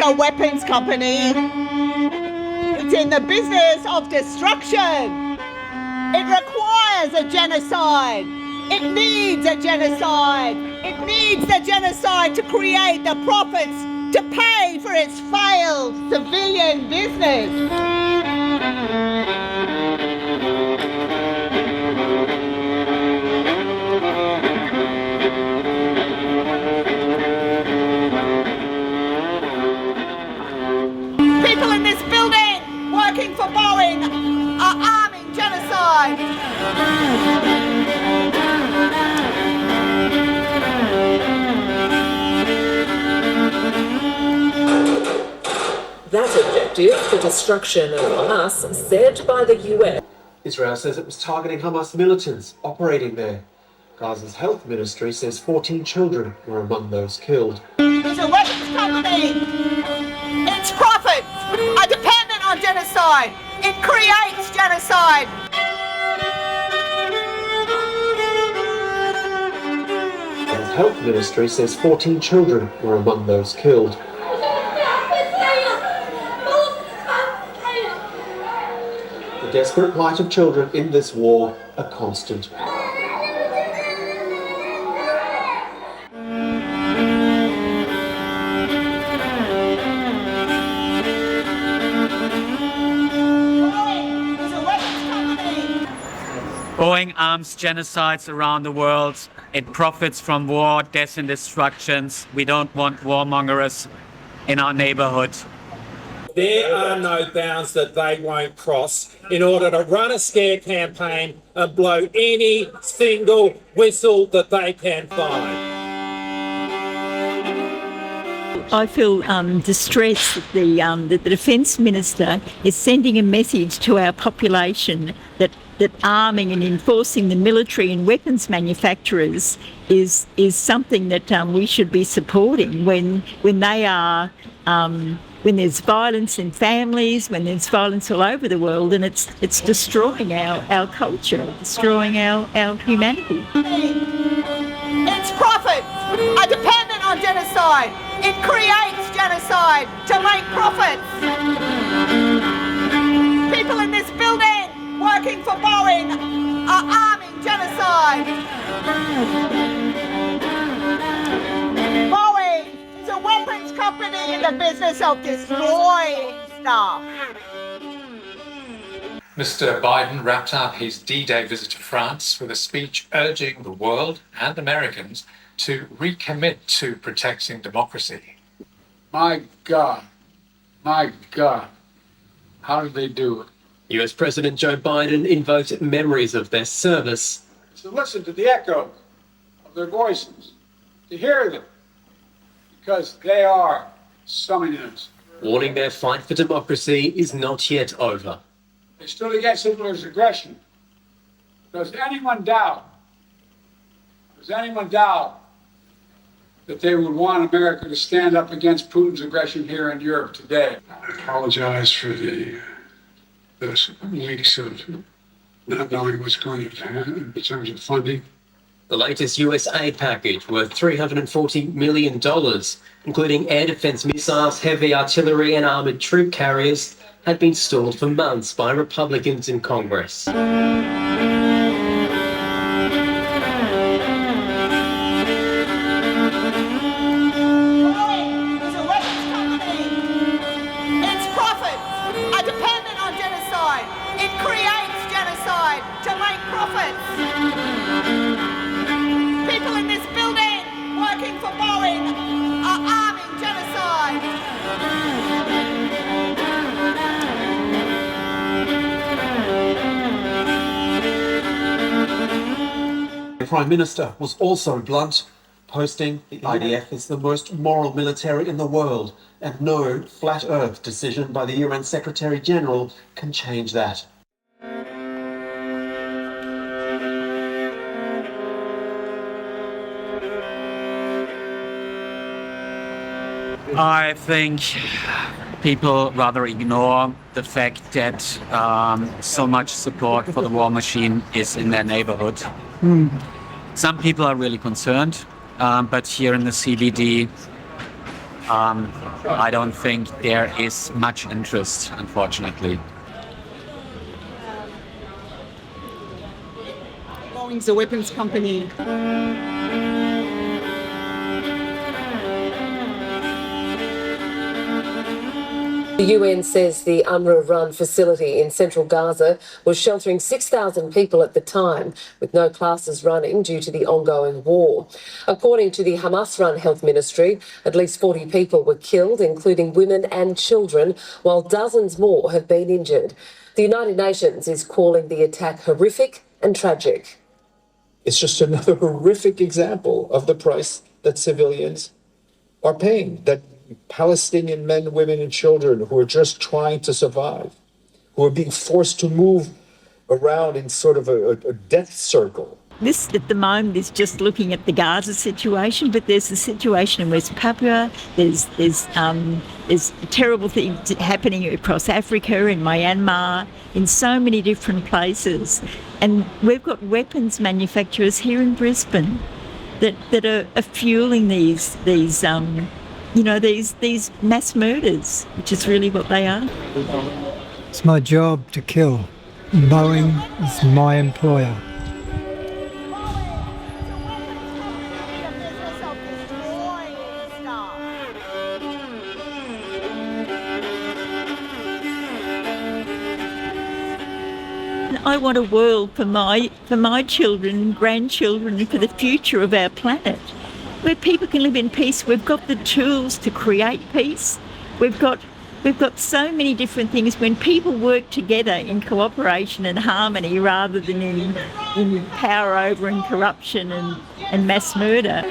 a weapons company. It's in the business of destruction. It requires a genocide. It needs a genocide. It needs the genocide to create the profits to pay for its failed civilian business. People in this building working for Boeing are arming genocide. That objective, the destruction of Hamas, set by the US. Israel says it was targeting Hamas militants operating there. Gaza's health ministry says 14 children were among those killed. It's a weapons company. Its profits are dependent on genocide. It creates genocide. Gaza's health ministry says 14 children were among those killed. The desperate plight of children in this war, a constant. Boeing arms genocides around the world. It profits from war, death and destructions. We don't want warmongers in our neighborhood. There are no bounds that they won't cross in order to run a scare campaign and blow any single whistle that they can find. I feel distressed that the Defence Minister is sending a message to our population that arming and enforcing the military and weapons manufacturers is something that we should be supporting when they are when there's violence in families, when there's violence all over the world, and it's destroying our culture, destroying our humanity. Its profits are dependent on genocide. It creates genocide to make profits. People in this building working for Boeing are arming genocide. Boeing is a weapons company in the business of destroying stuff. Mr. Biden wrapped up his D-Day visit to France with a speech urging the world and Americans to recommit to protecting democracy. My God, how did they do it? US President Joe Biden invoked memories of their service. To listen to the echo of their voices, to hear them, because they are summoning us. Warning their fight for democracy is not yet over. They stood against Hitler's aggression. Does anyone doubt that they would want America to stand up against Putin's aggression here in Europe today? I apologize for those weeks of not knowing what's going to happen in terms of funding. The latest US aid package worth $340 million, including air defense missiles, heavy artillery and armored troop carriers, had been stalled for months by Republicans in Congress. To make profits. People in this building working for Boeing are arming genocide. The Prime Minister was also blunt, posting the IDF is the most moral military in the world and no flat earth decision by the UN Secretary General can change that. I think people rather ignore the fact that so much support for the war machine is in their neighborhood. Some people are really concerned, but here in the CBD, I don't think there is much interest, unfortunately. Boeing's a weapons company. The UN says the UNRWA-run facility in central Gaza was sheltering 6,000 people at the time, with no classes running due to the ongoing war. According to the Hamas-run health ministry, at least 40 people were killed, including women and children, while dozens more have been injured. The United Nations is calling the attack horrific and tragic. It's just another horrific example of the price that civilians are paying, that Palestinian men, women, and children who are just trying to survive, who are being forced to move around in sort of a death circle. This, at the moment, is just looking at the Gaza situation, but there's the situation in West Papua. There's terrible things happening across Africa, in Myanmar, in so many different places. And we've got weapons manufacturers here in Brisbane that are fueling these mass murders, which is really what they are. It's my job to kill. Boeing is my employer. I want a world for my children, grandchildren, for the future of our planet, where people can live in peace. We've got the tools to create peace. We've got so many different things. When people work together in cooperation and harmony rather than in power over and corruption and mass murder.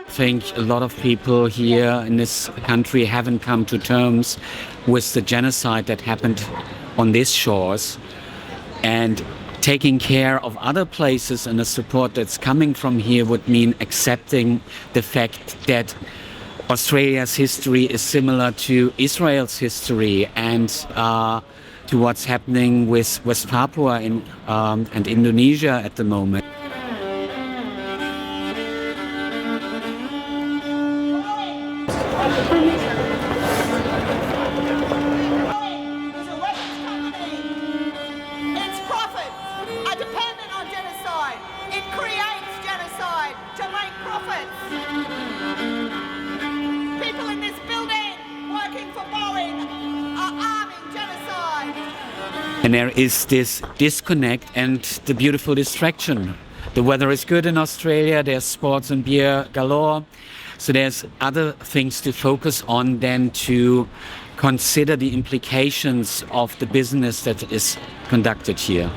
I think a lot of people here in this country haven't come to terms with the genocide that happened on these shores, and taking care of other places and the support that's coming from here would mean accepting the fact that Australia's history is similar to Israel's history and to what's happening with West Papua and Indonesia at the moment. People in this building working for Boeing are arming genocide. And there is this disconnect and the beautiful distraction. The weather is good in Australia, there's sports and beer galore, so there's other things to focus on than to consider the implications of the business that is conducted here.